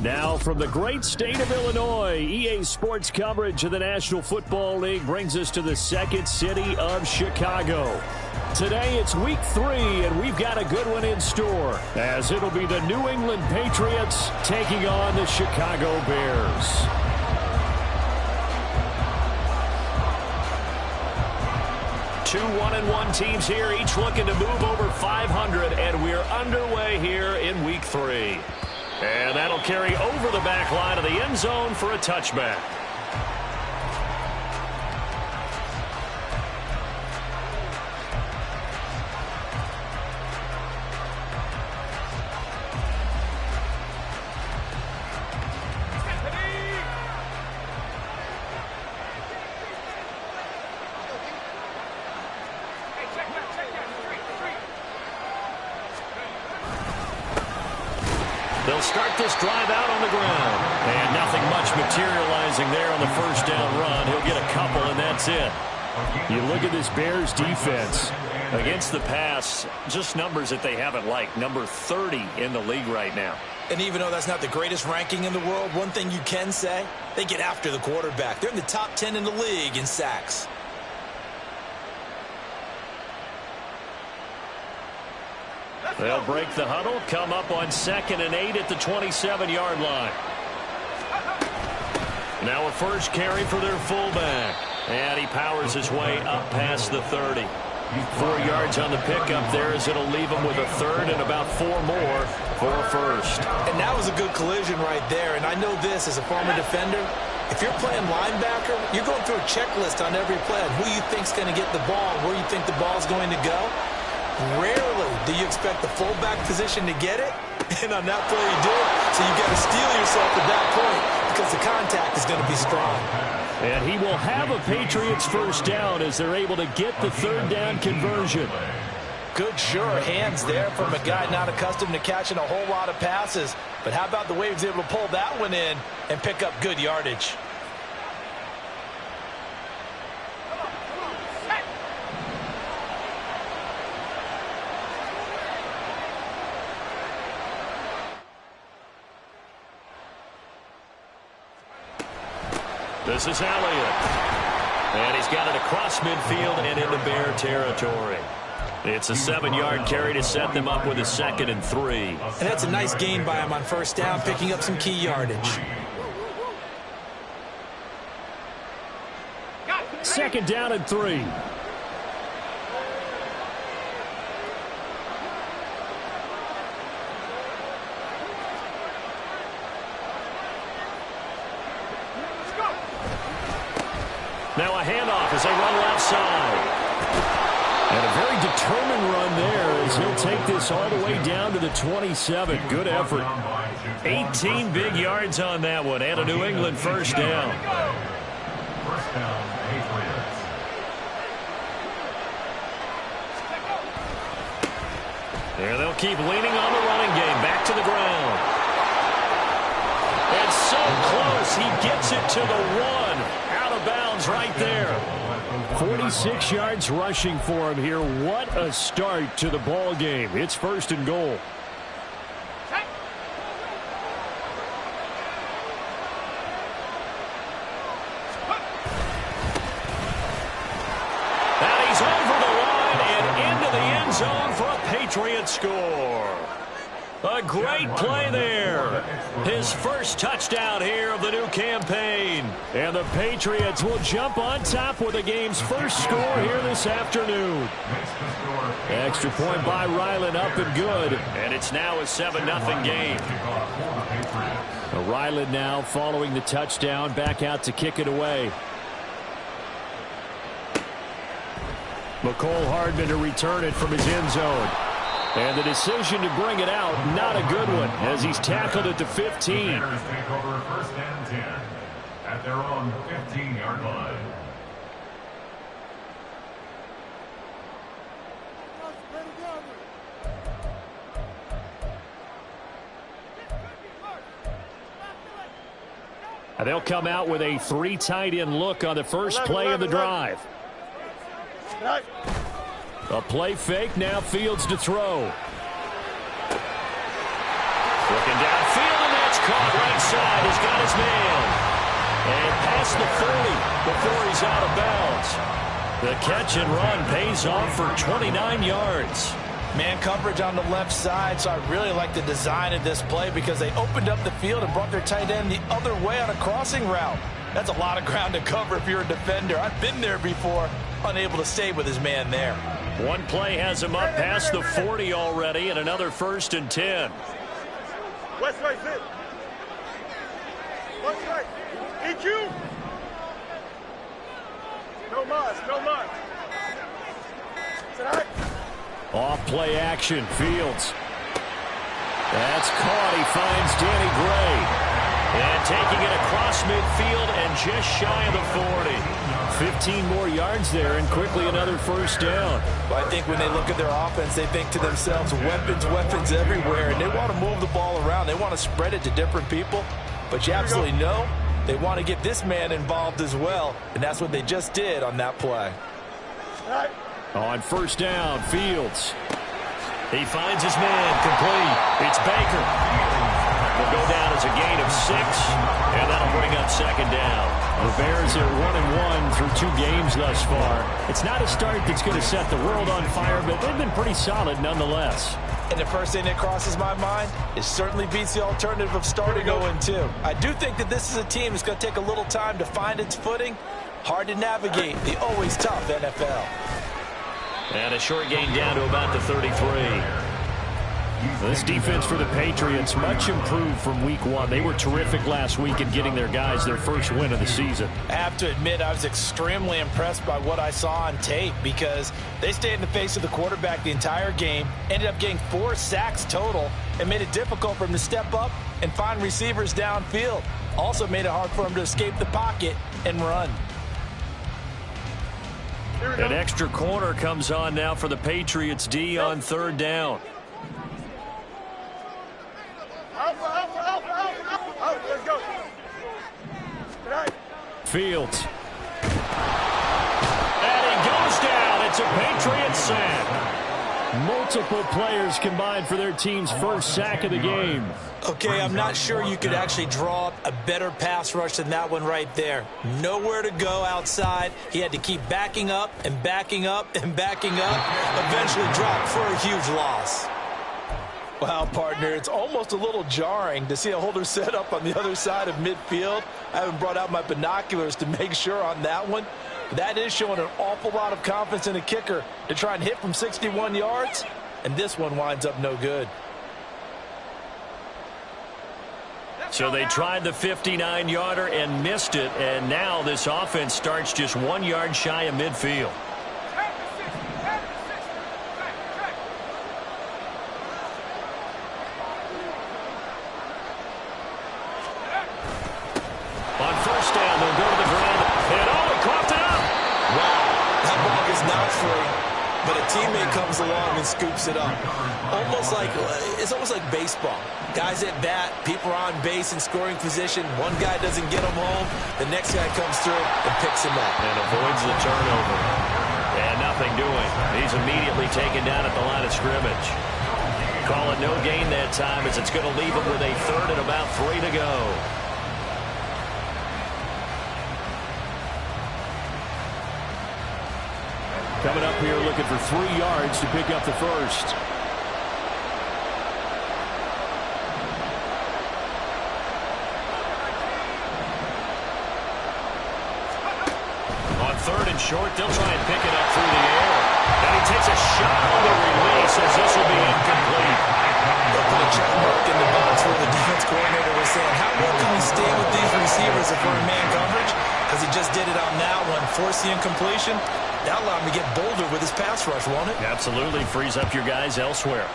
Now from the great state of Illinois, EA Sports coverage of the National Football League brings us to the second city of Chicago. Today it's week 3, and we've got a good one in store, as it'll be the New England Patriots taking on the Chicago Bears. Two 1-1 teams here, each looking to move over 500, and we're underway here in week 3. And that'll carry over the back line of the end zone for a touchback. They'll start this drive out on the ground. And nothing much materializing there on the first down run. He'll get a couple, and that's it. You look at this Bears defense. Against the pass, just numbers that they haven't liked. Number 30 in the league right now. And even though that's not the greatest ranking in the world, one thing you can say, they get after the quarterback. They're in the top 10 in the league in sacks. They'll break the huddle, come up on 2nd and 8 at the 27-yard line. Now a first carry for their fullback. And he powers his way up past the 30. 4 yards on the pickup there, as it'll leave him with a third and about 4 more for a first. And that was a good collision right there. And I know this as a former defender. If you're playing linebacker, you're going through a checklist on every play on who you think's going to get the ball, where you think the ball's going to go. Rarely do you expect the fullback position to get it, and on that play you did. So you've got to steel yourself at that point because the contact is going to be strong. And he will have a Patriots first down as they're able to get the third down conversion. Good, sure hands there from a guy not accustomed to catching a whole lot of passes. But how about the way he was able to pull that one in and pick up good yardage? This is Elliott. And he's got it across midfield and into Bear territory. It's a 7-yard carry to set them up with a 2nd and 3. And that's a nice gain by him on first down, picking up some key yardage. 2nd down and 3. Now a handoff as they run left side. And a very determined run there as he'll take this all the way down to the 27. Good effort. 18 big yards on that one, and a New England first down. First down, Patriots. There they'll keep leaning on the running game. Back to the ground. And so close. He gets it to the 1. Out of bounds right there. 46 yards rushing for him here. What a start to the ball game. It's 1st and goal. And he's over the line and into the end zone for a Patriots score. A great play there. His first touchdown here of the new campaign. And the Patriots will jump on top with the game's first score here this afternoon. Extra point by Ryland, up and good. And it's now a 7-0 game. Ryland now following the touchdown, back out to kick it away. McCole Hardman to return it from his end zone. And the decision to bring it out, not a good one, as he's tackled at the 15. Take over 1st and 10 at their own 15-yard line. And they'll come out with a 3 tight end look on the first play of the drive. A play fake, now Fields to throw. Looking downfield, and that's caught right inside. He's got his man. And past the 40 before he's out of bounds. The catch and run pays off for 29 yards. Man coverage on the left side, so I really like the design of this play because they opened up the field and brought their tight end the other way on a crossing route. That's a lot of ground to cover if you're a defender. I've been there before, unable to stay with his man there. One play has him up past the 40 already, and another 1st and 10. West right, sit. West right. EQ. No mas, no mas. Tonight. Off play action, Fields. That's caught. He finds Danny Gray. And taking it across midfield and just shy of the 40. 15 more yards there and quickly another 1st down. Well, I think when they look at their offense, they think to themselves, weapons, weapons everywhere. And they want to move the ball around. They want to spread it to different people. But you absolutely know they want to get this man involved as well. And that's what they just did on that play. On 1st down, Fields. He finds his man complete. It's Baker. Will go down as a gain of 6, and that'll bring up 2nd down. The Bears are 1-1 through 2 games thus far. It's not a start that's going to set the world on fire, but they've been pretty solid nonetheless. And the first thing that crosses my mind is certainly beats the alternative of starting 0-2. I do think that this is a team that's going to take a little time to find its footing. Hard to navigate the always tough NFL. And a short gain down to about the 33. This defense for the Patriots much improved from week 1. They were terrific last week in getting their guys their first win of the season. I have to admit I was extremely impressed by what I saw on tape because they stayed in the face of the quarterback the entire game, ended up getting 4 sacks total, and made it difficult for him to step up and find receivers downfield. Also made it hard for him to escape the pocket and run. An extra corner comes on now for the Patriots D on 3rd down. Let's go. Fields. And he goes down. It's a Patriots sack. Multiple players combined for their team's first sack of the game. Okay, I'm not sure you could actually draw up a better pass rush than that one right there. Nowhere to go outside. He had to keep backing up and backing up and backing up. Eventually dropped for a huge loss. Wow, partner, it's almost a little jarring to see a holder set up on the other side of midfield. I haven't brought out my binoculars to make sure on that one. That is showing an awful lot of confidence in a kicker to try and hit from 61 yards, and this one winds up no good. So they tried the 59-yarder and missed it, and now this offense starts just 1 yard shy of midfield. On 1st down, they'll go to the ground. And he coughed it up. Wow, that ball is not free, but a teammate comes along and scoops it up. It's almost like baseball. Guys at bat, people are on base in scoring position. One guy doesn't get him home. The next guy comes through and picks him up. And avoids the turnover. And nothing doing. He's immediately taken down at the line of scrimmage. Call it no gain that time as it's going to leave him with a 3rd and about 3 to go. Coming up here looking for 3 yards to pick up the first. On 3rd and short, they'll try and pick it up through the air. And he takes a shot on the release as this will be incomplete. They'll put a check mark in the box where the defense coordinator was saying, how well can we stay with these receivers if we're in man coverage? Because he just did it on that one, forced the incompletion. That'll allow him to get bolder with his pass rush, won't it? Absolutely. Frees up your guys elsewhere.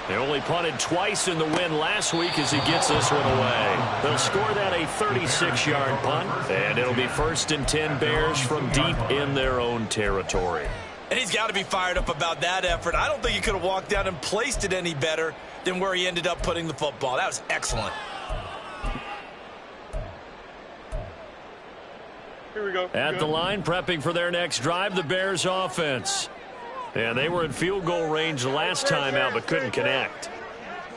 They only punted twice in the win last week as he gets this one away. They'll score that a 36-yard punt, and it'll be 1st and 10 Bears from deep in their own territory. And he's got to be fired up about that effort. I don't think he could have walked down and placed it any better than where he ended up putting the football. That was excellent. Here we go. At the line, prepping for their next drive, the Bears offense. And they were in field goal range last time out, but couldn't connect.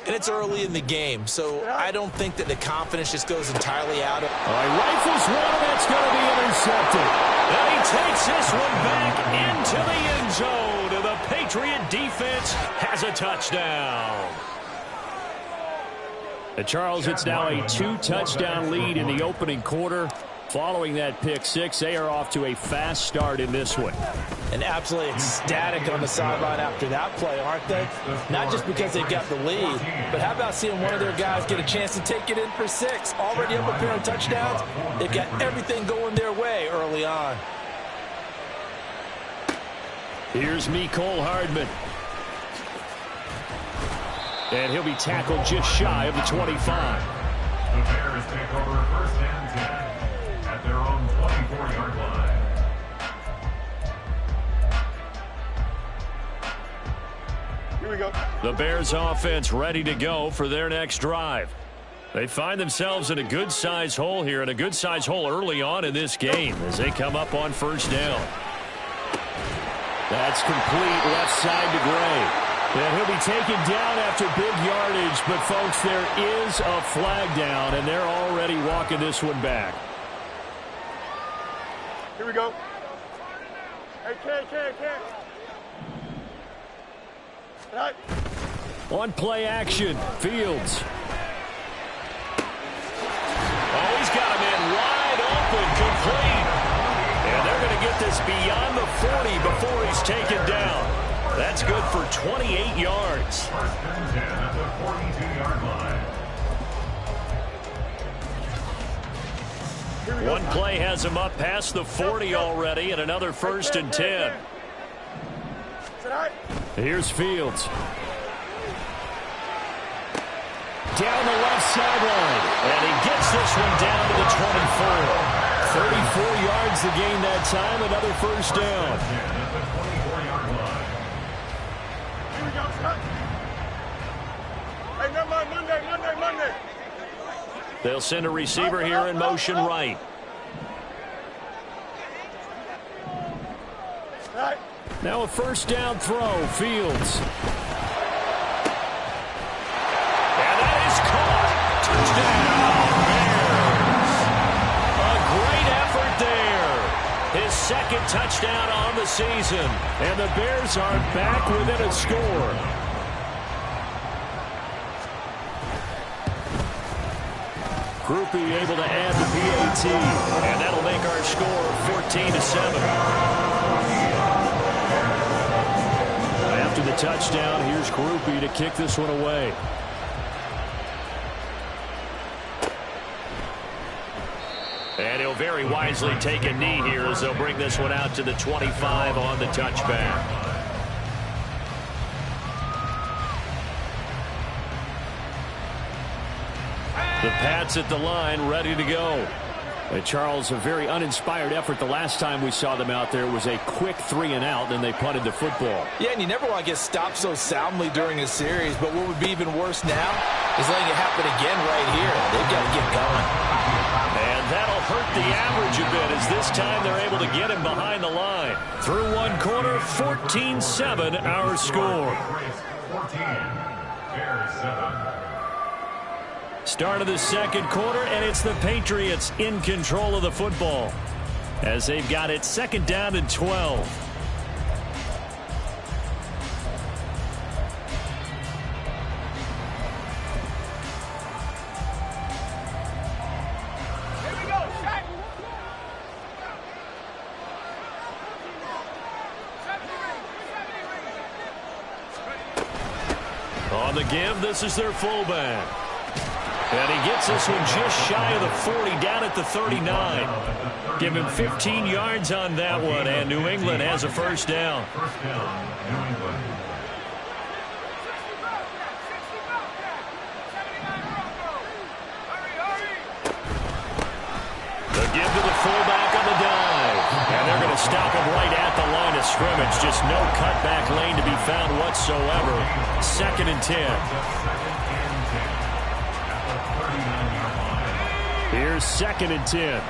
and it's early in the game, so I don't think that the confidence just goes entirely out of it. All right, rifles one, that's going to be intercepted. And he takes this one back into the end zone, and the Patriot defense has a touchdown. And Charles, it's now a 2-touchdown lead in the opening quarter. Following that pick six, they are off to a fast start in this one. And absolutely ecstatic on the sideline after that play, aren't they? Not just because they've got the lead, but how about seeing one of their guys get a chance to take it in for 6? Already up a pair of touchdowns. They've got everything going their way early on. Here's Mecole Hardman. And he'll be tackled just shy of the 25. The Bears take over first and 10 at their own 24-yard line. Here we go. The Bears offense ready to go for their next drive. They find themselves in a good-sized hole here, and a good-sized hole early on in this game as they come up on first down. That's complete left side to Gray. And he'll be taken down after big yardage, but, folks, there is a flag down, and they're already walking this one back. Here we go. Hey, Ken. Right. On play action, Fields. Oh, he's got him in wide open, complete. And they're going to get this beyond the 40 before he's taken down. That's good for 28 yards. First and 10 at the 42-yard line. One play has him up past the 40 already, and another first and 10. Here's Fields. Down the left sideline, and he gets this one down to the 24. 34 yards to gain that time, another first down. Hey, never mind, Monday. They'll send a receiver here in motion right. Right. Now a first down throw, Fields. And that is caught. Touchdown, Bears. A great effort there. His second touchdown on the season. And the Bears are back within a score. Groupie able to add the PAT, and that'll make our score 14-7. After the touchdown, here's Groupie to kick this one away. And he'll very wisely take a knee here as they'll bring this one out to the 25 on the touchback. The Pats at the line, ready to go. And Charles, a very uninspired effort the last time we saw them out there. It was a quick 3-and-out, then they punted the football. Yeah, and you never want to get stopped so soundly during a series, but what would be even worse now is letting it happen again right here. They've got to get going. And that'll hurt the average a bit as this time they're able to get him behind the line. Through one quarter, 14-7 our score. 14, Bears 7. Start of the second quarter, and it's the Patriots in control of the football as they've got it second down and 12. Here we go. Set. On the give, this is their fullback. And he gets this one just shy of the 40, down at the 39. Give him 15 yards on that one, and New England has a first down. First down, New England. The give to the fullback on the dive. And they're going to stop him right at the line of scrimmage. Just no cutback lane to be found whatsoever. Second and 10. Here's second and 10.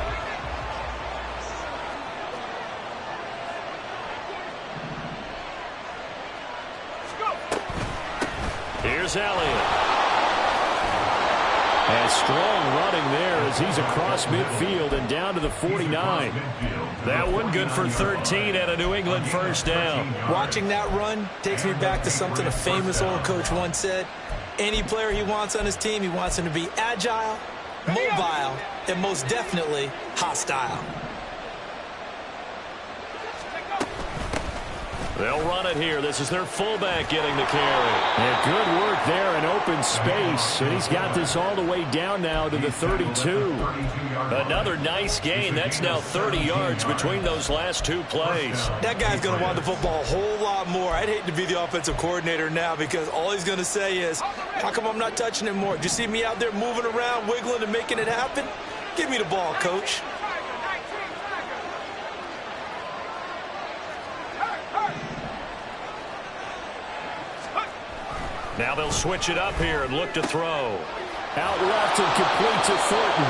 Here's Elliott. And strong running there as he's across midfield and down to the 49. That one good for 13 and a New England first down. Watching that run takes me back to something a famous old coach once said. Any player he wants on his team, he wants him to be agile, mobile, and most definitely hostile. They'll run it here. This is their fullback getting the carry. And good work there in open space. And he's got this all the way down now to the 32. Another nice gain. That's now 30 yards between those last two plays. That guy's going to want the football a whole lot more. I'd hate to be the offensive coordinator now because all he's going to say is, how come I'm not touching it more? Do you see me out there moving around, wiggling, and making it happen? Give me the ball, coach. Now they'll switch it up here and look to throw. Out left and complete to Thornton.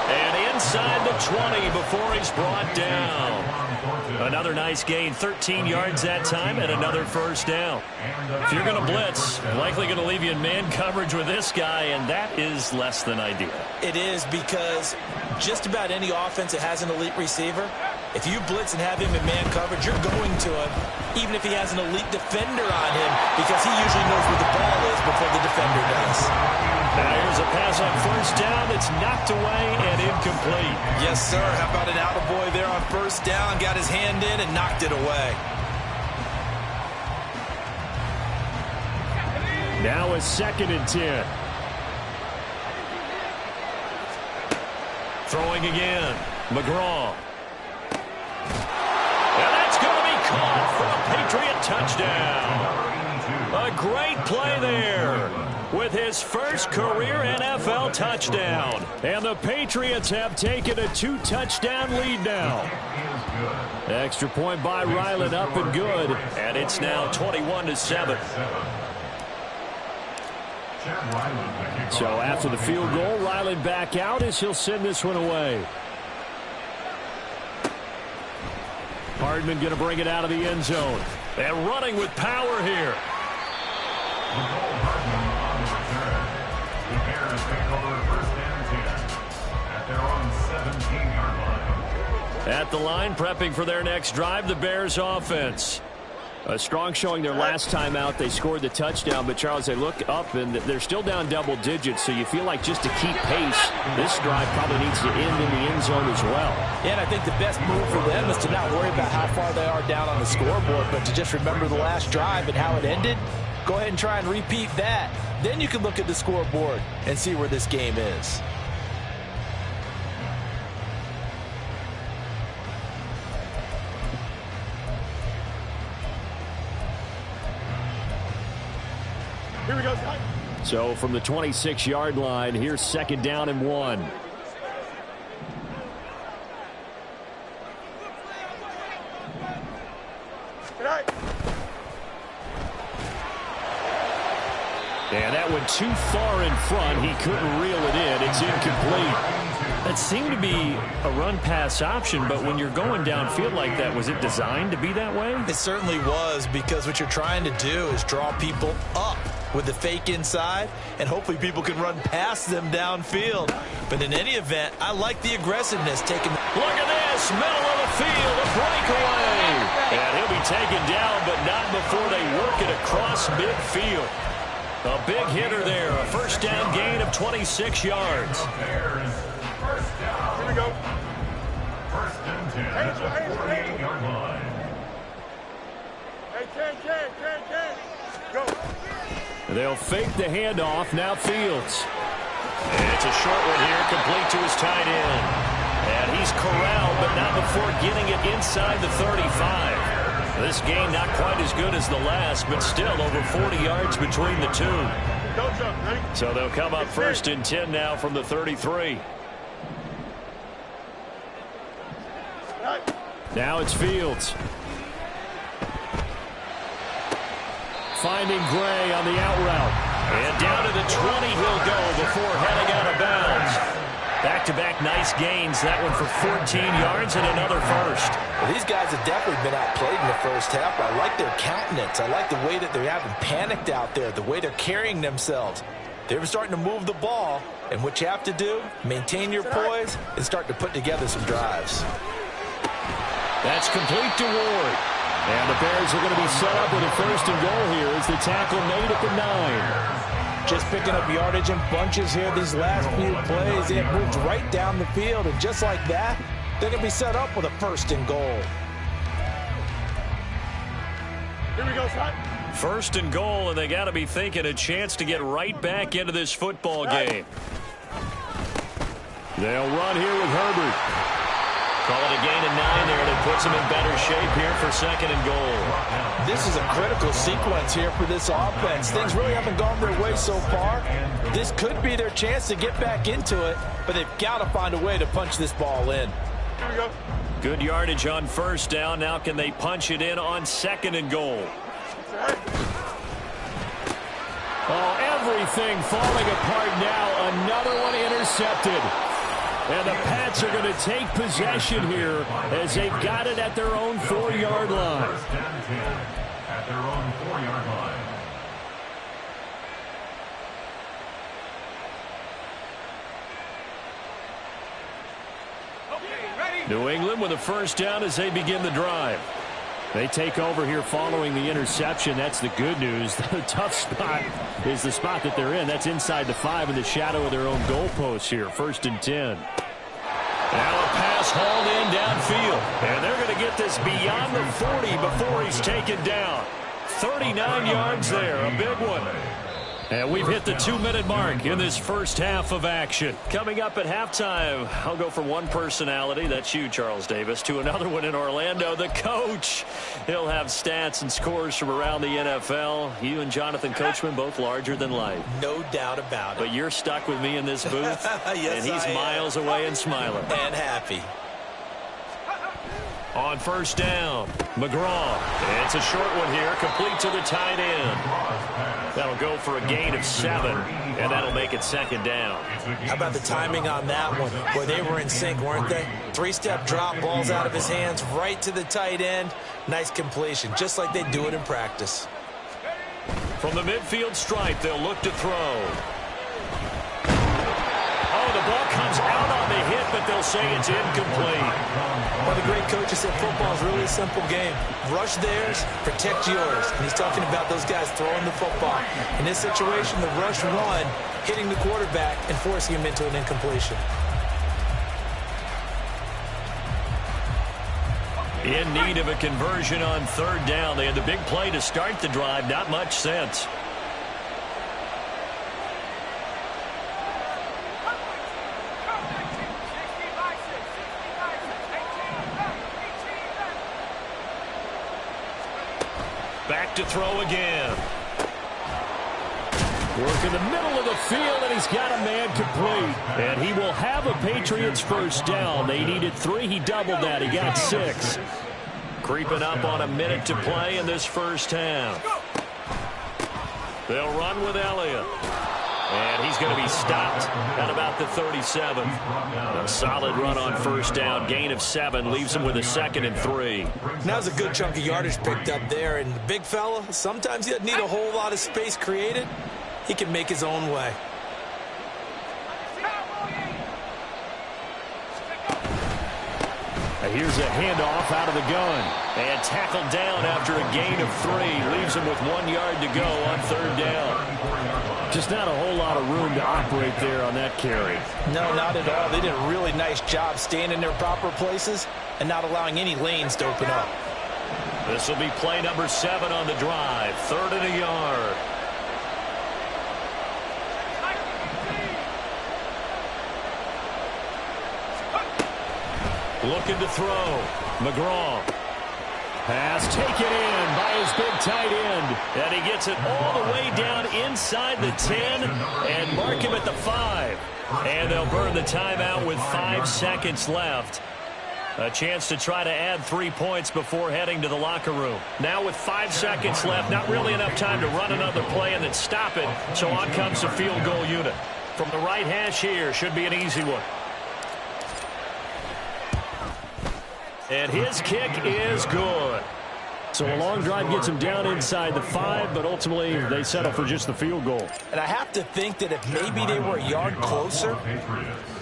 And inside the 20 before he's brought down. Another nice gain, 13 yards that time, and another first down. If you're going to blitz, likely going to leave you in man coverage with this guy, and that is less than ideal. It is because just about any offense that has an elite receiver, if you blitz and have him in man coverage, you're going to him, even if he has an elite defender on him, because he usually knows where the ball is before the defender does. Now here's a pass on first down that's knocked away and incomplete. Yes, sir. How about an attaboy there on first down? Got his hand in and knocked it away. Now a 2nd and 10. Throwing again. McGraw. And that's going to be caught for a Patriot touchdown. A great play there with his first career NFL touchdown. And the Patriots have taken a 2-touchdown lead now. Extra point by Ryland up and good. And it's now 21-7. So after the field goal, Ryland back out as he'll send this one away. Hardman going to bring it out of the end zone. And running with power here. The Bears take over first and 10 at their own 17-yard line. At the line, prepping for their next drive, the Bears offense. A strong showing their last time out. They scored the touchdown, but Charles, they look up and they're still down double digits, so you feel like just to keep pace, this drive probably needs to end in the end zone as well. Yeah, and I think the best move for them is to not worry about how far they are down on the scoreboard, but to just remember the last drive and how it ended. Go ahead and try and repeat that. Then you can look at the scoreboard and see where this game is. Here we go. So from the 26-yard line, here's 2nd down and 1. And that went too far in front. He couldn't reel it in. It's incomplete. That seemed to be a run-pass option, but when you're going downfield like that, was it designed to be that way? It certainly was, because what you're trying to do is draw people up with the fake inside, and hopefully people can run past them downfield. But in any event, I like the aggressiveness taken. Look at this, middle of the field, a breakaway. And he'll be taken down, but not before they work it across midfield. A big hitter there, a first down gain of 26 yards. Bears first down. Here we go. First and 10 at the 48-yard line. Hey, Ken. Go. They'll fake the handoff. Now Fields. And it's a short one here, complete to his tight end. And he's corralled, but not before getting it inside the 35. This game not quite as good as the last, but still over 40 yards between the two. Don't jump. Ready? So they'll come up first and 10 now from the 33. Right. Now it's Fields. Finding Gray on the out route. And down to the 20 he'll go before heading out of bounds. Back-to-back nice gains. That one for 14 yards and another first. Well, these guys have definitely been outplayed in the first half. I like their countenance. I like the way that they haven't panicked out there, the way they're carrying themselves. They're starting to move the ball, and what you have to do, maintain your poise and start to put together some drives. That's complete to Ward. And the Bears are going to be set up with a first and goal here as the tackle made at the 9. Just picking up yardage in bunches here these last few plays. It moved right down the field, and just like that, they're going to be set up with a first and goal. Here we go, son. First and goal, and they got to be thinking a chance to get right back into this football game. They'll run here with Herbert. Call it a gain of 9 there, and it puts them in better shape here for second and goal. This is a critical sequence here for this offense. Things really haven't gone their way so far. This could be their chance to get back into it, but they've got to find a way to punch this ball in. Here we go. Good yardage on first down. Now can they punch it in on second and goal? Oh, everything falling apart now. Another one intercepted. And the Pats are going to take possession here as they've got it at their own 4-yard line. At their own 4-yard line. New England with a first down as they begin the drive. They take over here following the interception. That's the good news. The tough spot is the spot that they're in. That's inside the 5 in the shadow of their own goalpost here. First and 10. Now a pass hauled in downfield. And they're going to get this beyond the 40 before he's taken down. 39 yards there. A big one. And we've hit the 2-minute mark in this first half of action. Coming up at halftime, I'll go from one personality, that's you, Charles Davis, to another one in Orlando, the coach. He'll have stats and scores from around the NFL. You and Jonathan Coachman, both larger than life. No doubt about it. But you're stuck with me in this booth, yes, and he's miles away and smiling. And happy. On first down, McGraw. It's a short one here, complete to the tight end. That'll go for a gain of 7, and that'll make it second down. How about the timing on that one? Boy, they were in sync, weren't they? 3-step drop, balls out of his hands, right to the tight end. Nice completion, just like they do it in practice. From the midfield stripe, they'll look to throw. Oh, the ball comes out on the hit, but they'll say it's incomplete. One of the great coaches said football is really a simple game. Rush theirs, protect yours. And he's talking about those guys throwing the football. In this situation, the rush one, hitting the quarterback and forcing him into an incompletion. In need of a conversion on third down. They had the big play to start the drive. Not much sense. Back to throw again. Work in the middle of the field, and he's got a man complete. And he will have a Patriots first down. They needed 3. He doubled that. He got 6. Creeping up on a minute to play in this first half. They'll run with Elliott. And he's going to be stopped at about the 37. A solid run on first down. Gain of 7 leaves him with a 2nd and 3. That was a good chunk of yardage picked up there. And the big fella, sometimes he doesn't need a whole lot of space created. He can make his own way. Here's a handoff out of the gun. And tackled down after a gain of 3. Leaves him with 1 yard to go on third down. Just not a whole lot of room to operate there on that carry. No, not at all. They did a really nice job staying in their proper places and not allowing any lanes to open up. This will be play number 7 on the drive. 3rd and a yard. Looking to throw. McGraw. Pass taken in by his big tight end. And he gets it all the way down inside the 10 and mark him at the 5. And they'll burn the timeout with 5 seconds left. A chance to try to add 3 points before heading to the locker room. Now with 5 seconds left, not really enough time to run another play and then stop it. So on comes the field goal unit. From the right hash here, should be an easy one. And his kick is good. So So a long drive gets them down inside the 5, but ultimately they settle for just the field goal. And I have to think that if maybe they were a yard closer,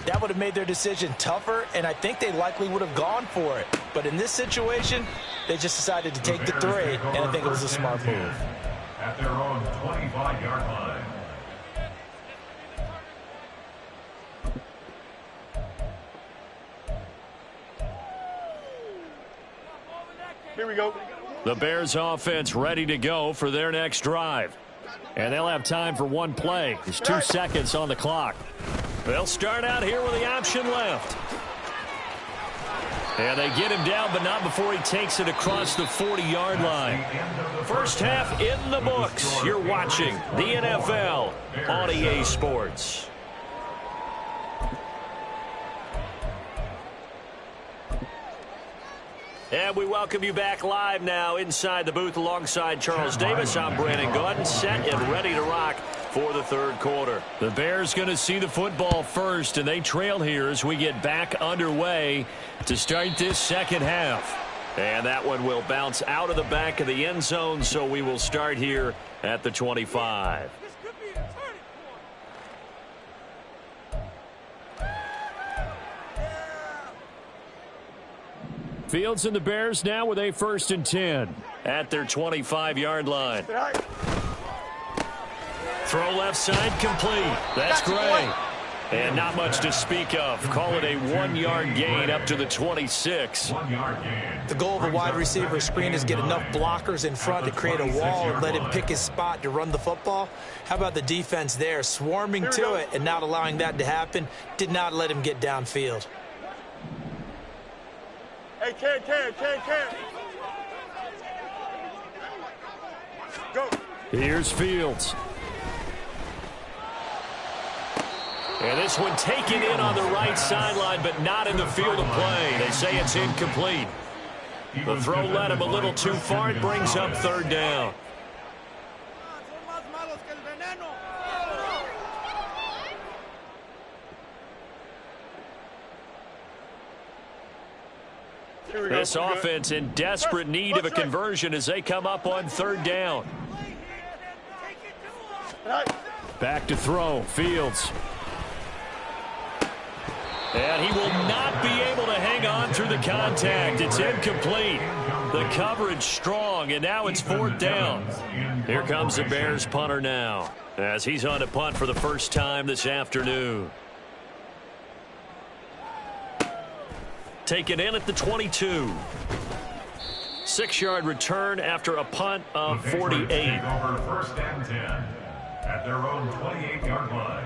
that would have made their decision tougher, and I think they likely would have gone for it. But in this situation, they just decided to take the 3, and I think it was a smart move. At their own 25-yard line. Here we go. The Bears offense ready to go for their next drive. And they'll have time for one play. There's 2 seconds on the clock. They'll start out here with the option left. And they get him down, but not before he takes it across the 40-yard line. First half in the books. You're watching the NFL on EA Sports. And we welcome you back live now inside the booth alongside Charles Davis. I'm Brandon Gaudin, set and ready to rock for the third quarter. The Bears going to see the football first, and they trail here as we get back underway to start this second half. And that one will bounce out of the back of the end zone, so we will start here at the 25. Fields and the Bears now with a 1st and 10 at their 25-yard line. Throw left side complete. That's Gray. And not much to speak of. Call it a 1-yard gain up to the 26. The goal of a wide receiver screen is get enough blockers in front to create a wall and let him pick his spot to run the football. How about the defense there, swarming to it and not allowing that to happen? Did not let him get downfield. Hey, Ken. Go. Here's Fields. And this one taken in on the right sideline, but not in the field of play. They say it's incomplete. The throw led him a little too far. It brings up 3rd down. This offense in desperate need of a conversion as they come up on 3rd down. Back to throw. Fields. And he will not be able to hang on through the contact. It's incomplete. The coverage strong, and now it's 4th down. Here comes the Bears punter now as he's on a punt for the first time this afternoon. Taken in at the 22. 6-yard return after a punt of 48. Over 1st and 10 at their own 28-yard line.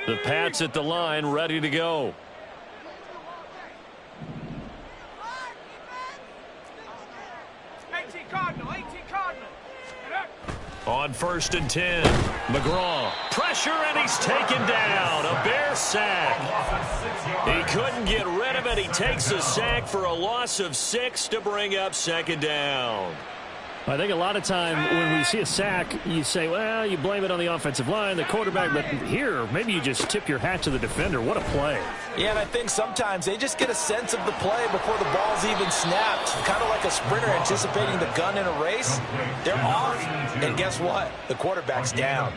The Pats at the line, ready to go. On 1st and 10, McGraw. Pressure, and he's taken down. A Bear sack. He couldn't get rid of it. He takes a sack for a loss of 6 to bring up 2nd down. I think a lot of time when we see a sack, you say, well, you blame it on the offensive line, the quarterback, but here, maybe you just tip your hat to the defender. What a play. Yeah, and I think sometimes they just get a sense of the play before the ball's even snapped. Kind of like a sprinter anticipating the gun in a race. They're off, and guess what? The quarterback's down.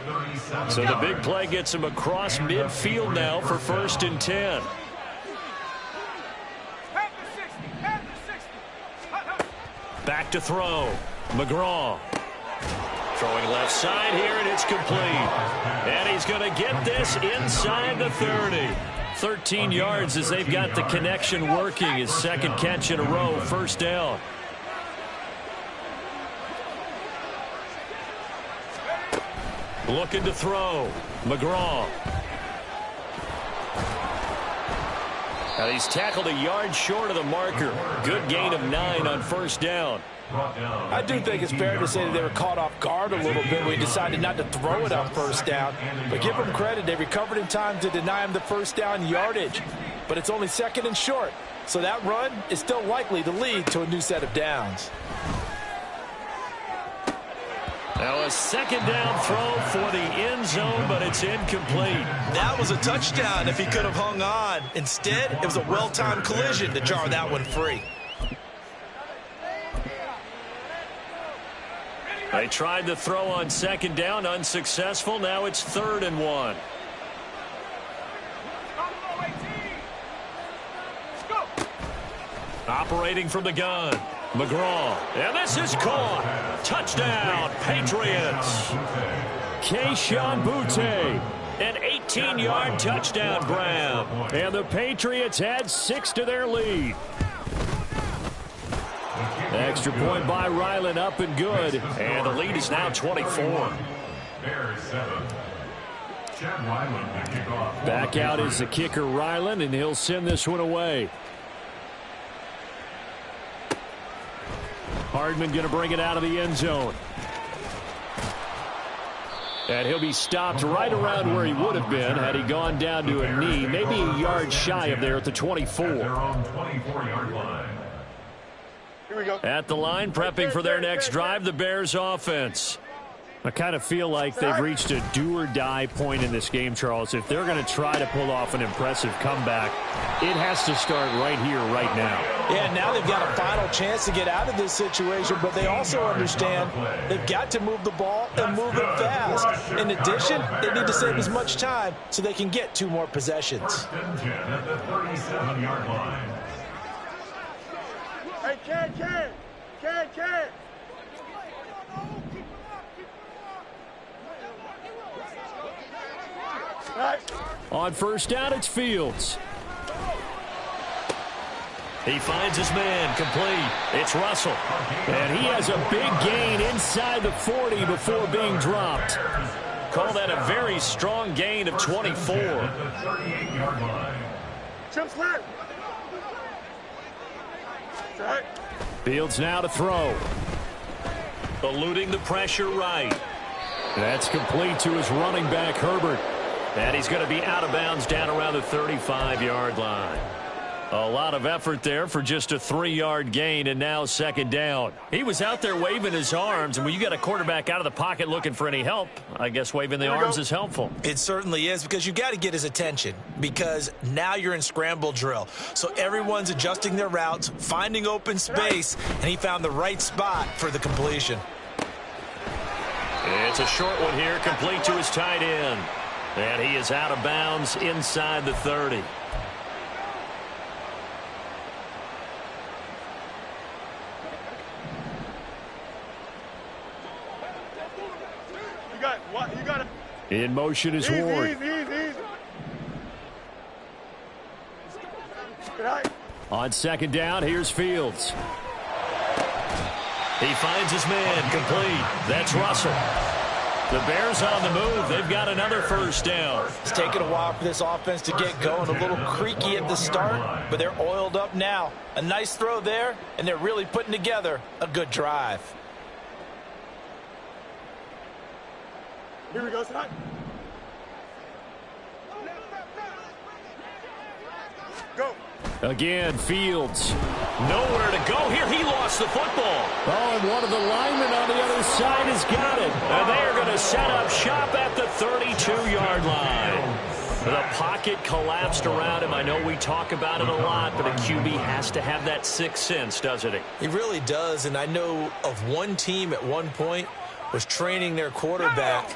So the big play gets him across midfield now for 1st and 10. Back to throw. McGraw. Throwing left side here, and it's complete. And he's going to get this inside the 30. 13 yards as they've got the connection working. His 2nd catch in a row, 1st down. Looking to throw. McGraw. Now he's tackled a yard short of the marker. Good gain of 9 on 1st down. I do think it's fair to say that they were caught off guard a little bit. We decided not to throw it on 1st down. But give them credit. They recovered in time to deny him the 1st down yardage. But it's only 2nd and short. So that run is still likely to lead to a new set of downs. Now a second down throw for the end zone, but it's incomplete. That was a touchdown if he could have hung on. Instead, it was a well-timed collision to jar that one free. They tried to throw on second down, unsuccessful. Now it's 3rd and 1. Operating from the gun, McGraw. And this is caught. Touchdown, Patriots. Kayshon Boutte. An 18-yard touchdown grab. And the Patriots add 6 to their lead. Extra point by Ryland, up and good. And the lead is now 24. Bears 7. Chad Ryland to kick off. Back out is the kicker, Ryland, and he'll send this one away. Hardman going to bring it out of the end zone. And he'll be stopped right around where he would have been had he gone down to a knee, maybe a yard shy of there at the 24. They're on 24-yard line. Here we go. At the line, prepping for their next drive, the Bears offense. I kind of feel like they've reached a do-or-die point in this game, Charles. If they're going to try to pull off an impressive comeback, it has to start right here, right now. Yeah, now they've got a final chance to get out of this situation, but they also understand they've got to move the ball and move it fast. In addition, they need to save as much time so they can get 2 more possessions. 1st and 10 at the 37-yard line. Hey, Ken. On first down, it's Fields. He finds his man, complete. It's Russell. And he has a big gain inside the 40 before being dropped. Call that a very strong gain of 24. At the 38-yard line. Chips left. Right. Fields now to throw. Eluding the pressure right. That's complete to his running back, Herbert. And he's going to be out of bounds down around the 35-yard line. A lot of effort there for just a 3-yard gain, and now 2nd down. He was out there waving his arms, and when you got a quarterback out of the pocket looking for any help, I guess waving the arms is helpful. It certainly is, because you've got to get his attention, because now you're in scramble drill. So everyone's adjusting their routes, finding open space, and he found the right spot for the completion. It's a short one here, complete to his tight end. And he is out of bounds inside the 30. You got what? You got to. In motion is Ward. Easy. Good eye. On 2nd down, here's Fields. He finds his man, complete. That's Russell. The Bears on the move. They've got another 1st down. It's taken a while for this offense to get going. A little creaky at the start, but they're oiled up now. A nice throw there, and they're really putting together a good drive. Here we go, son. Go. Again, Fields. Nowhere to go here. He lost the football. Oh, and one of the linemen on the other side has got it. And they are going to set up shop at the 32-yard line. The pocket collapsed around him. I know we talk about it a lot, but a QB has to have that 6th sense, doesn't he? He really does, and I know of one team at one point was training their quarterback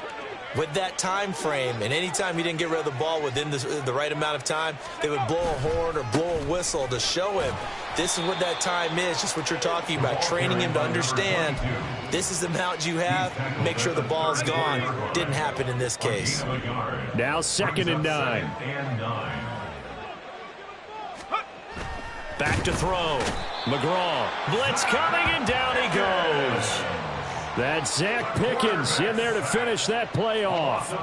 with that time frame, and anytime he didn't get rid of the ball within the right amount of time, they would blow a horn or blow a whistle to show him this is what that time is, just what you're talking about, training him to understand this is the amount you have, make sure the ball's gone. Didn't happen in this case. Now 2nd and 9. Back to throw. McGraw. Blitz coming, and down he goes. That's Zach Pickens in there to finish that play off.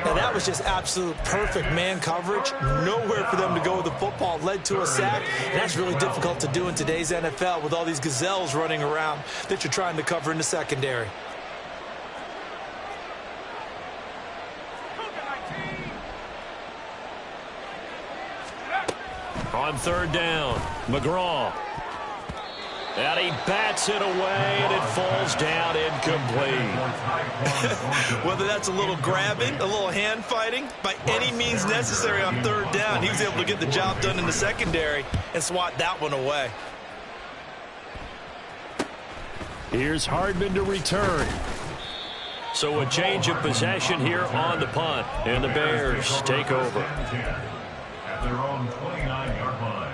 Now that was just absolute perfect man coverage. Nowhere for them to go with the football. Led to a sack. And that's really difficult to do in today's NFL with all these gazelles running around that you're trying to cover in the secondary. On 3rd down, McGraw. And he bats it away, and it falls down incomplete. Whether that's a little grabbing, a little hand fighting, by any means necessary on third down, he was able to get the job done in the secondary and swat that one away. Here's Hardman to return. So a change of possession here on the punt, and the Bears take over. At their own 29-yard line.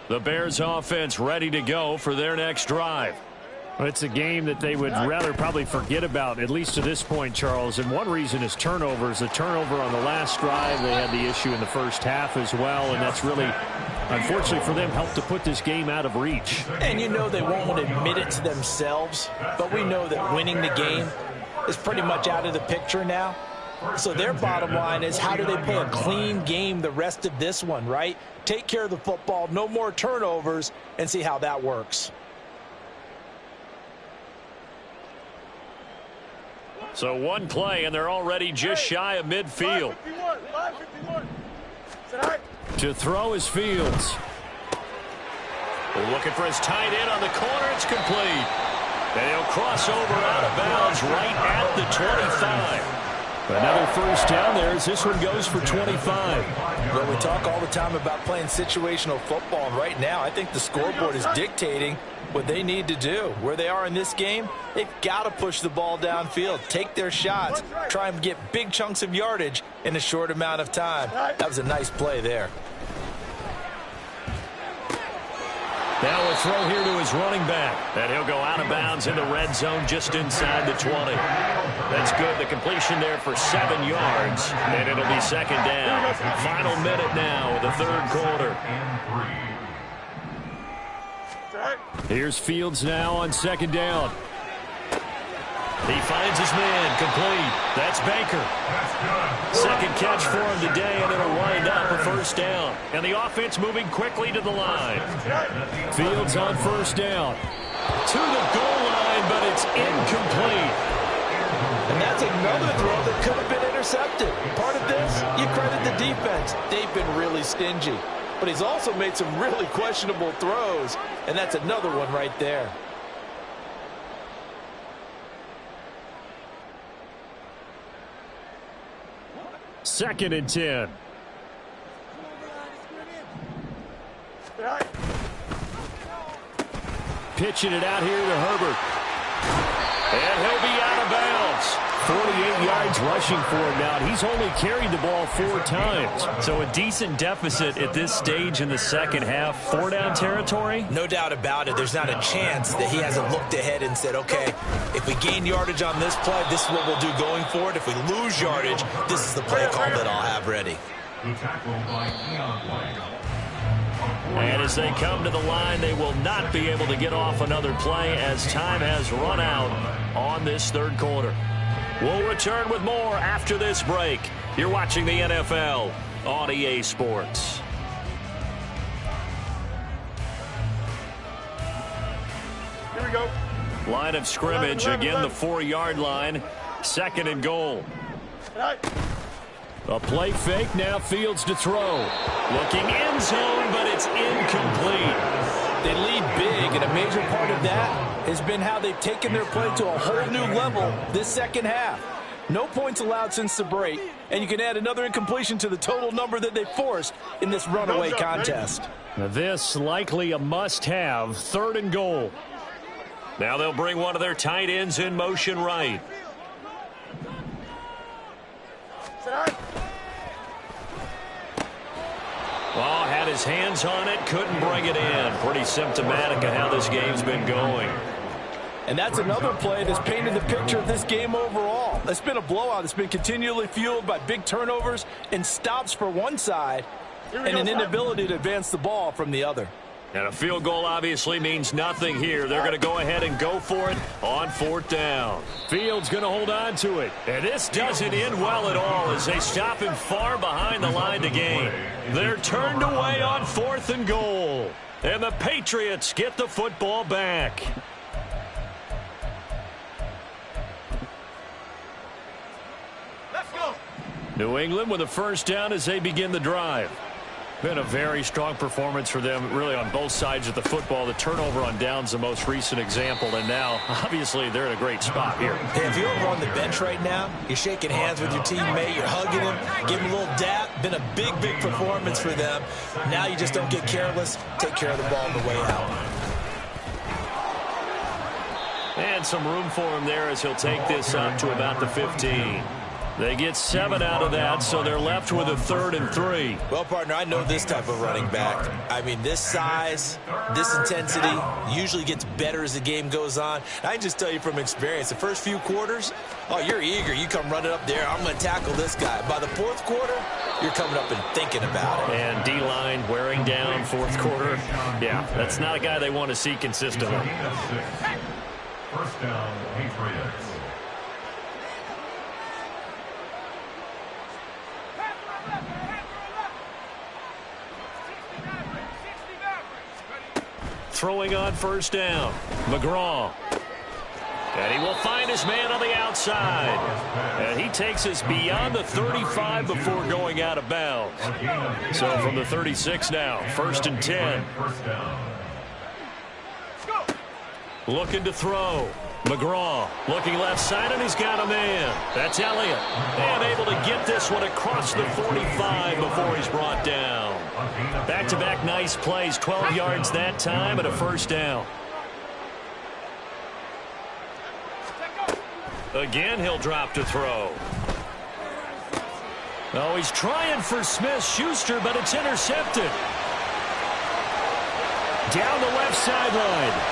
The Bears offense ready to go for their next drive. Well, it's a game that they would rather probably forget about, at least to this point, Charles. And one reason is turnovers. A turnover on the last drive. They had the issue in the first half as well, and that's really, unfortunately for them, helped to put this game out of reach. And you know they won't admit it to themselves, but we know that winning the game is pretty much out of the picture now. So their bottom line is, how do they play a clean game the rest of this one, right? Take care of the football, no more turnovers, and see how that works. So one play, and they're already just shy of midfield. 551. To throw is Fields. Looking for his tight end on the corner. It's complete. And he'll cross over out of bounds right at the 25. Another first down there as this one goes for 25. Well, we talk all the time about playing situational football, and right now I think the scoreboard is dictating what they need to do. Where they are in this game, they've got to push the ball downfield, take their shots, try and get big chunks of yardage in a short amount of time. That was a nice play there. Now a throw here to his running back. And he'll go out of bounds in the red zone just inside the 20. That's good. The completion there for 7 yards. And it'll be second down. Final minute now of the third quarter. Here's Fields now on second down. He finds his man, complete. That's Baker. Second catch for him today, and it'll wind up a first down. And the offense moving quickly to the line. Fields on first down. To the goal line, but it's incomplete. And that's another throw that could have been intercepted. Part of this, you credit the defense. They've been really stingy. But he's also made some really questionable throws, and that's another one right there. Second and 10. Pitching it out here to Herbert. And he'll be out of bounds. 48 yards rushing for him now. He's only carried the ball 4 times. So a decent deficit at this stage in the second half. 4-down territory? No doubt about it. There's not a chance that he hasn't looked ahead and said, okay, if we gain yardage on this play, this is what we'll do going forward. If we lose yardage, this is the play call that I'll have ready. And as they come to the line, they will not be able to get off another play as time has run out on this third quarter. We'll return with more after this break. You're watching the NFL on EA Sports. Here we go. Line of scrimmage, again the 4-yard line. Second and goal. A play fake, now Fields to throw. Looking end zone, but it's incomplete. They lead big, and a major part of that has been how they've taken their play to a whole new level this second half. No points allowed since the break, and you can add another incompletion to the total number that they forced in this runaway contest. Now this likely a must-have, third and goal. Now they'll bring one of their tight ends in motion right. Oh, had his hands on it, couldn't bring it in. Pretty symptomatic of how this game's been going. And that's another play that's painted the picture of this game overall. It's been a blowout. It's been continually fueled by big turnovers and stops for one side and an inability to advance the ball from the other. And a field goal obviously means nothing here. They're going to go ahead and go for it on 4th down. Fields going to hold on to it. And this doesn't end well at all as they stop him far behind the line to gain. They're turned away on 4th and goal. And the Patriots get the football back. New England with a first down as they begin the drive. Been a very strong performance for them, really, on both sides of the football. The turnover on downs, the most recent example, and now, obviously, they're in a great spot here. Hey, if you're over on the bench right now, you're shaking hands with your teammate, you're hugging him, giving him a little dap. Been a big, big performance for them. Now you just don't get careless. Take care of the ball on the way out. And some room for him there as he'll take this up to about the 15. They get 7 out of that, so they're left with a 3rd and 3. Well, partner, I know this type of running back. I mean, this size, this intensity usually gets better as the game goes on. I can just tell you from experience, the first few quarters, oh, you're eager. You come running up there, I'm going to tackle this guy. By the 4th quarter, you're coming up and thinking about it. And D-line wearing down 4th quarter. Yeah, that's not a guy they want to see consistently. First down, Patriots. Throwing on first down, McGraw. And he will find his man on the outside. And he takes us beyond the 35 before going out of bounds. So from the 36 now, 1st and 10. Looking to throw. McGraw looking left side, and he's got a man. That's Elliott. And able to get this one across the 45 before he's brought down. Back-to-back nice plays, 12 yards that time, and a first down. Again, he'll drop to throw. Oh, he's trying for Smith-Schuster, but it's intercepted. Down the left sideline.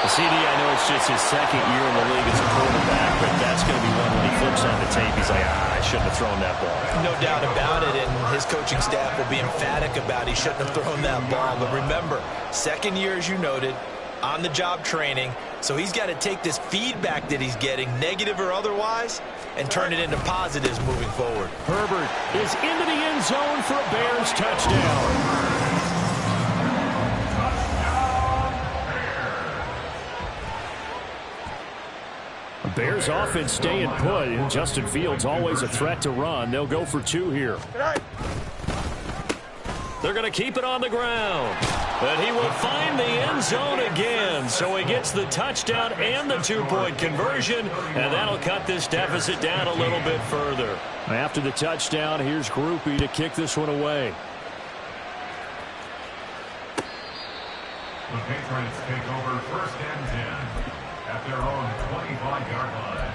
CD, I know it's just his 2nd year in the league as a quarterback, but that's going to be one when he flips on the tape. He's like, I shouldn't have thrown that ball. No doubt about it, and his coaching staff will be emphatic about he shouldn't have thrown that ball. But remember, 2nd year, as you noted, on-the-job training, so he's got to take this feedback that he's getting, negative or otherwise, and turn it into positives moving forward. Herbert is into the end zone for a Bears touchdown. Bears offense staying put. Justin Fields always a threat to run. They'll go for 2 here. They're going to keep it on the ground. But he will find the end zone again. So he gets the touchdown and the 2-point conversion. And that'll cut this deficit down a little bit further. After the touchdown, here's Grupe to kick this one away. The Patriots take over 1st and 10 at their own 25-yard line.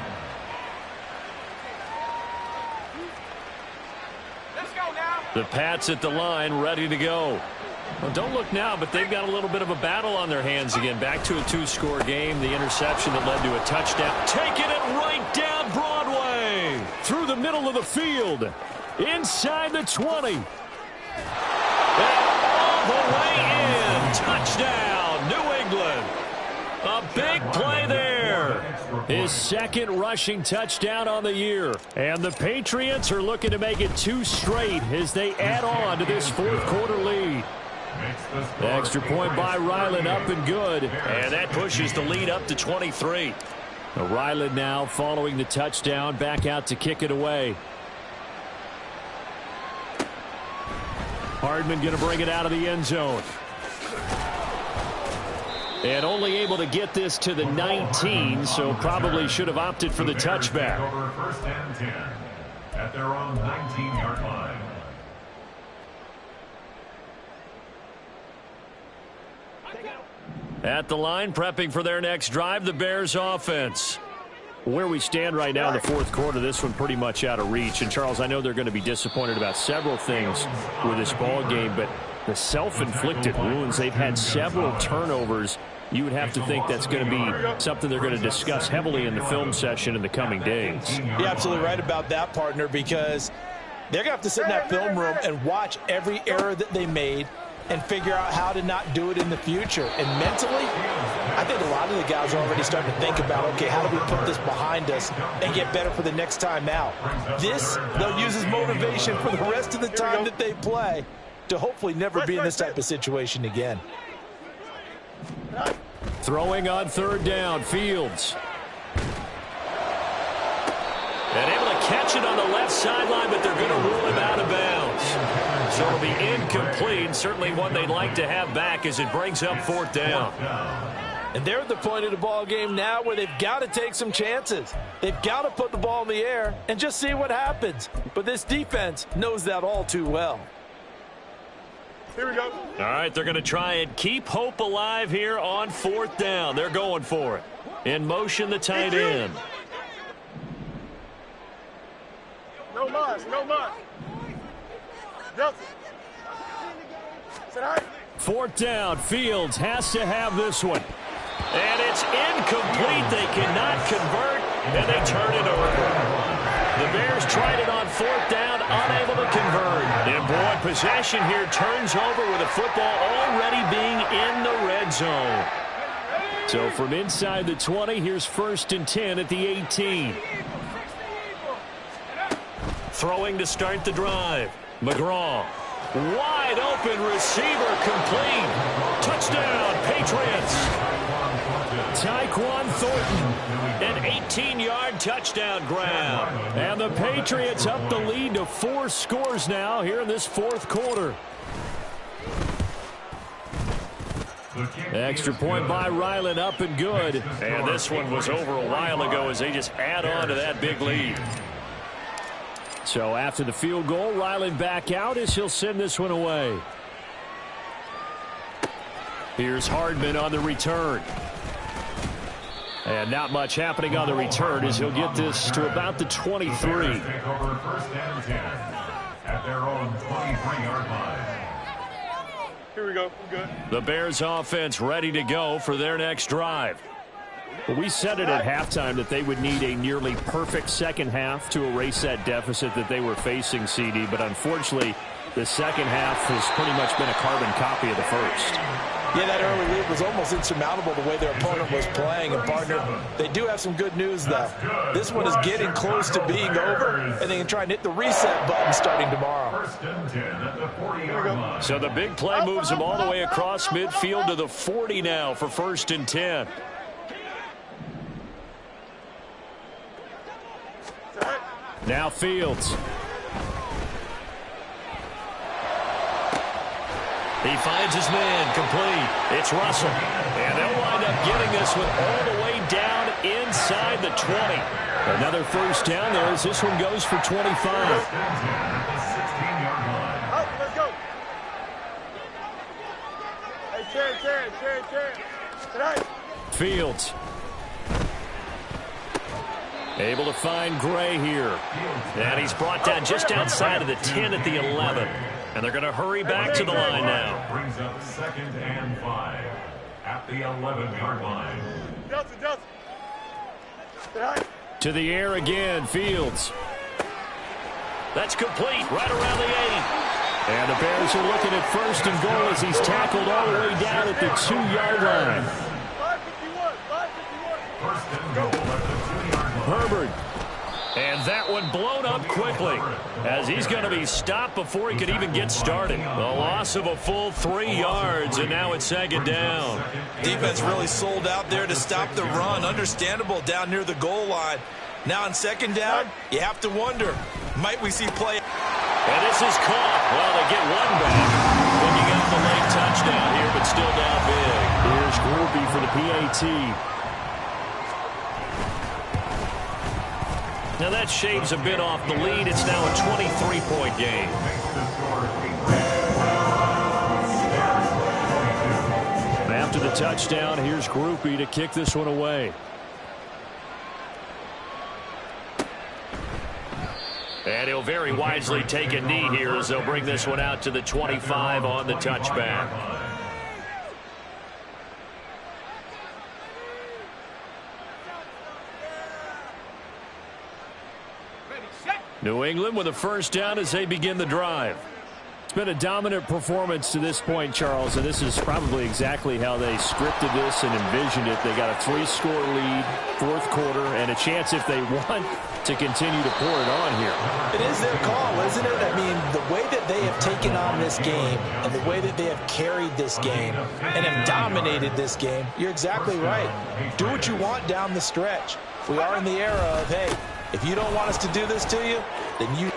Let's go now. The Pats at the line, ready to go. Well, don't look now, but they've got a little bit of a battle on their hands again. Back to a 2-score game. The interception that led to a touchdown. Taking it right down Broadway. Through the middle of the field. Inside the 20. And all the way in. Touchdown, New England. A big play there. His 2nd rushing touchdown on the year. And the Patriots are looking to make it 2 straight as they add on to this 4th quarter lead. The extra point by Ryland up and good. And that pushes the lead up to 23. Ryland now following the touchdown back out to kick it away. Hardman going to bring it out of the end zone. And only able to get this to the 19, so probably should have opted for the touchback. Over 1st and 10 at their own 19-yard line. At the line, prepping for their next drive, the Bears offense. Where we stand right now in the 4th quarter, this one pretty much out of reach. And, Charles, I know they're going to be disappointed about several things with this ball game, but the self-inflicted wounds, they've had several turnovers. You would have to think that's going to be something they're going to discuss heavily in the film session in the coming days. You're absolutely right about that, partner, because they're going to have to sit in that film room and watch every error that they made and figure out how to not do it in the future. And mentally, I think a lot of the guys are already starting to think about, okay, how do we put this behind us and get better for the next time out? This, they'll use as motivation for the rest of the time that they play to hopefully never be in this type of situation again. Throwing on 3rd down, Fields. And able to catch it on the left sideline, but they're going to rule him out of bounds. So it'll be incomplete. Certainly one they'd like to have back as it brings up 4th down. And they're at the point of the ball game now where they've got to take some chances. They've got to put the ball in the air and just see what happens. But this defense knows that all too well. Here we go. All right, they're going to try and keep hope alive here on 4th down. They're going for it. In motion, the tight end. No mas, no mas. Delta. Sit high. 4th down. Fields has to have this one. And it's incomplete. They cannot convert, and they turn it over. The Bears tried it on 4th down, unable to convert. And boy, possession here turns over with the football already being in the red zone. So from inside the 20, here's 1st and 10 at the 18. Throwing to start the drive. McGraw. Wide open receiver complete. Touchdown, Patriots. Tyquan Thornton. An 18-yard touchdown grab. And the Patriots up the lead to 4 scores now here in this 4th quarter. Extra point by Ryland, up and good. And this one was over a while ago as they just add on to that big lead. So after the field goal, Ryland back out as he'll send this one away. Here's Hardman on the return. And not much happening on the return as he'll get this to about the 23. Take over 1st and 10 at their own 23-yard line. Here we go. I'm good. The Bears offense ready to go for their next drive. Well, we said it at halftime that they would need a nearly perfect second half to erase that deficit that they were facing, CD. But unfortunately, the second half has pretty much been a carbon copy of the first. Yeah, that early lead was almost insurmountable the way their opponent was playing. And, partner, they do have some good news, though. This one is getting close to being over, and they can try and hit the reset button starting tomorrow. 1st and 10 at the 40-yard line. So the big play moves them all the way across midfield to the 40 now for 1st and 10. Now Fields. He finds his man complete. It's Russell. And they'll wind up getting this one all the way down inside the 20. Another 1st down there as this one goes for 25. 1st and 10 at the 16-yard line. Up, let's go. Hey, Chen. Sit high. Fields. Able to find Gray here. And he's brought down just outside of the 10 at the 11. And they're going to hurry back to the line now. Brings up 2nd and 5 at the 11-yard line. Delta. Sit high. To the air again, Fields. That's complete right around the 8. And the Bears are looking at 1st and goal as he's tackled all the way down at the 2-yard line. 551. 551. 1st and goal at the 2-yard line. Herbert. And that one blown up quickly as he's going to be stopped before he could even get started. The loss of a full 3 yards, and now it's 2nd down. Defense really sold out there to stop the run. Understandable down near the goal line. Now on 2nd down, you have to wonder, might we see play? And this is caught. Well, they get one back. Looking at the late touchdown here, but still down big. Here's Groupie for the PAT. Now that shaves a bit off the lead. It's now a 23-point game. After the touchdown, here's Groupie to kick this one away. And he'll very wisely take a knee here as they'll bring this one out to the 25 on the touchback. New England with a 1st down as they begin the drive. It's been a dominant performance to this point, Charles, and this is probably exactly how they scripted this and envisioned it. They got a 3-score lead, 4th quarter, and a chance if they want to continue to pour it on here. It is their call, isn't it? I mean, the way that they have taken on this game and the way that they have carried this game and have dominated this game, you're exactly right. Do what you want down the stretch. We are in the era of, hey, If you don't want us to do this to you, then you...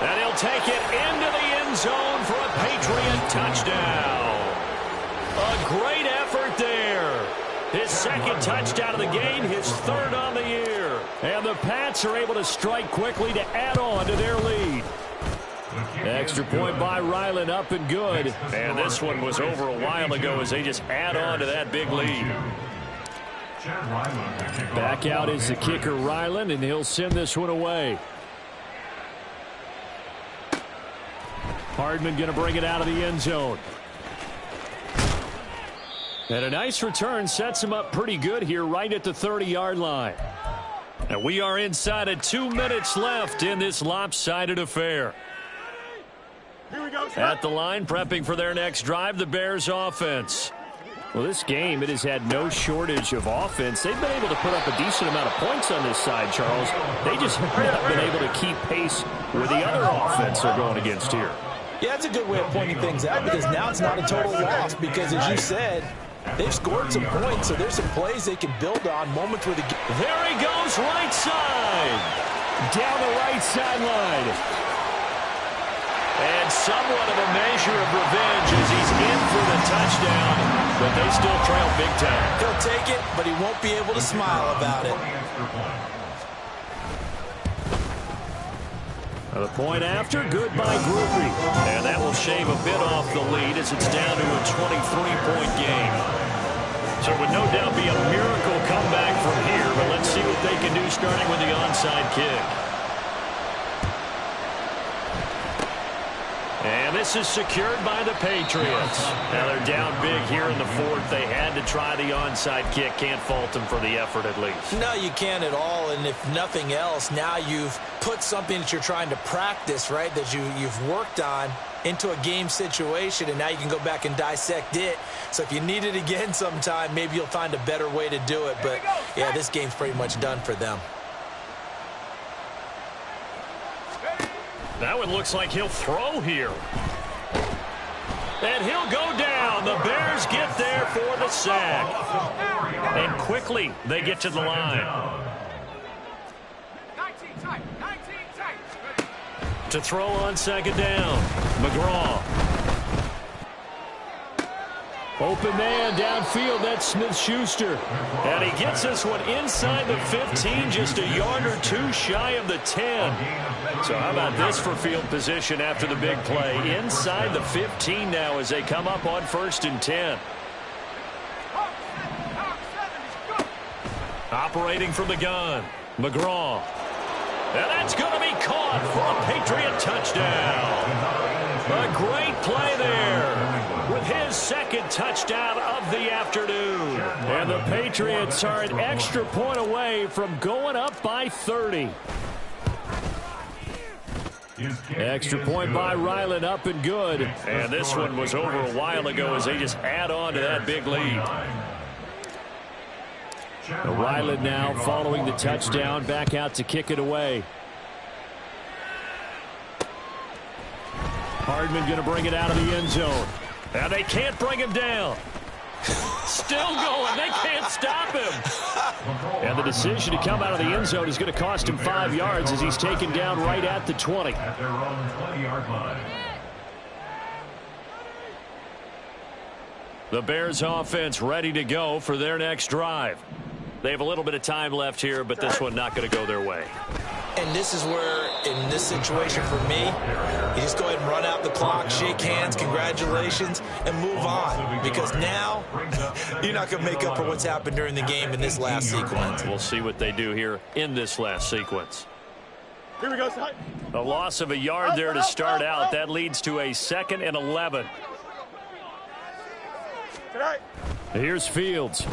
And he'll take it into the end zone for a Patriot touchdown. A great effort there. His second touchdown of the game, his third on the year. And the Pats are able to strike quickly to add on to their lead. Extra point by Ryland, up and good. And this one was over a while ago as they just add on to that big lead. Back out is the kicker, Ryland, and he'll send this one away. Hardman going to bring it out of the end zone. And a nice return sets him up pretty good here right at the 30-yard line. And we are inside of 2 minutes left in this lopsided affair. Here we go. At the line, prepping for their next drive, the Bears offense. Well, this game, it has had no shortage of offense. They've been able to put up a decent amount of points on this side, Charles. They just have not been able to keep pace with the other offense they're going against here. Yeah, that's a good way of pointing things out because now it's not a total loss because, as you said, they've scored some points, so there's some plays they can build on, moments where the... There he goes, right side. Down the right sideline. And somewhat of a measure of revenge as he's in for the touchdown, but they still trail big time. He'll take it, but he won't be able to smile about it. The point after, good by Grupe. And that will shave a bit off the lead as it's down to a 23-point game. So it would no doubt be a miracle comeback from here, but let's see what they can do starting with the onside kick. And this is secured by the Patriots. Now they're down big here in the fourth. They had to try the onside kick. Can't fault them for the effort at least. No, you can't at all. And if nothing else, now you've put something that you're trying to practice, right, that you've worked on into a game situation, and now you can go back and dissect it. So if you need it again sometime, maybe you'll find a better way to do it. But, yeah, this game's pretty much done for them. That one looks like he'll throw here. And he'll go down. The Bears get there for the sack. And quickly they get to the line. 19 tight. To throw on second down. McGraw. Open man downfield. That's Smith-Schuster. And he gets this one inside the 15, just a yard or two shy of the 10. So how about this for field position after the big play? Inside the 15 now as they come up on 1st and 10. Operating from the gun. McGraw. And that's going to be caught for a Patriot touchdown. A great play there with his second touchdown of the afternoon. And the Patriots are an extra point away from going up by 30. Extra point by Ryland, up and good. And this one was over a while ago as they just add on to that big lead. Ryland now following the touchdown, back out to kick it away. Hardman going to bring it out of the end zone. Now they can't bring him down. Still going. They can't stop him. And the decision to come out of the end zone is going to cost him 5 yards as he's taken down right at the 20. At their own 20-yard line. The Bears offense ready to go for their next drive. They have a little bit of time left here, but this one not going to go their way. And this is where, in this situation for me, you just go ahead and run out the clock, shake hands, congratulations, and move on. Because now, you're not going to make up for what's happened during the game in this last sequence. We'll see what they do here in this last sequence. Here we go, son. A loss of a yard there to start out. That leads to a 2nd and 11. Tonight. Here's Fields.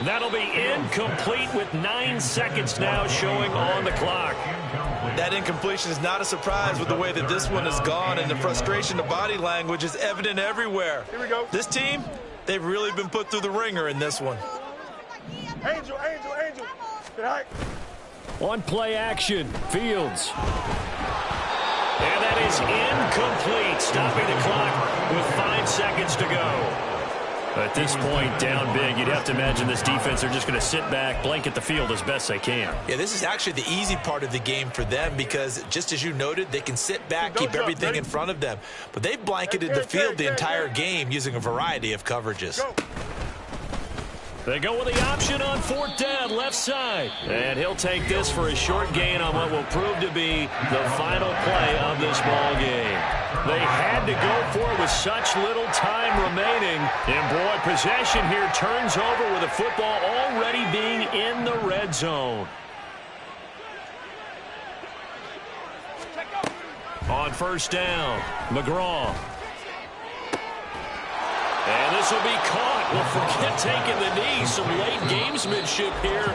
That'll be incomplete with 9 seconds now showing on the clock. That incompletion is not a surprise with the way that this one has gone, and the frustration, the body language is evident everywhere. Here we go. This team, they've really been put through the ringer in this one. Angel. Tonight. On play action, Fields. And that is incomplete, stopping the clock with 5 seconds to go. At this point, down big, you'd have to imagine this defense are just going to sit back, blanket the field as best they can. Yeah, this is actually the easy part of the game for them because, just as you noted, they can sit back, keep everything in front of them. But they've blanketed the field the entire game using a variety of coverages. They go with the option on 4th down, left side. And he'll take this for a short gain on what will prove to be the final play of this ball game. They had to go for it with such little time remaining. And, boy, possession here turns over with the football already being in the red zone. On 1st down, McGraw. And this will be caught. Well, forget taking the knee. Some late gamesmanship here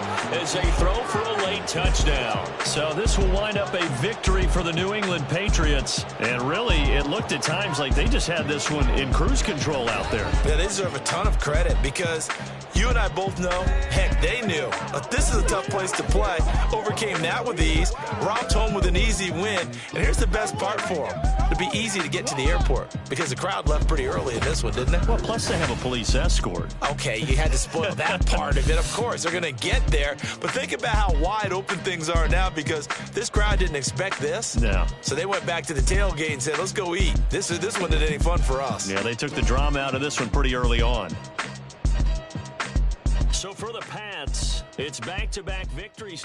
as they throw for a late touchdown. So this will wind up a victory for the New England Patriots. And really, it looked at times like they just had this one in cruise control out there. Yeah, they deserve a ton of credit because you and I both know, heck, they knew. But this is a tough place to play. Overcame that with ease. Romped home with an easy win. And here's the best part for them. It'd be easy to get to the airport because the crowd left pretty early in this one, didn't it? Well, plus they have a police escort. Okay, you had to spoil that part of it. Of course, they're going to get there. But think about how wide open things are now because this crowd didn't expect this. No. So they went back to the tailgate and said, let's go eat. This one isn't any fun for us. Yeah, they took the drama out of this one pretty early on. So for the Pats, it's back-to-back victories now.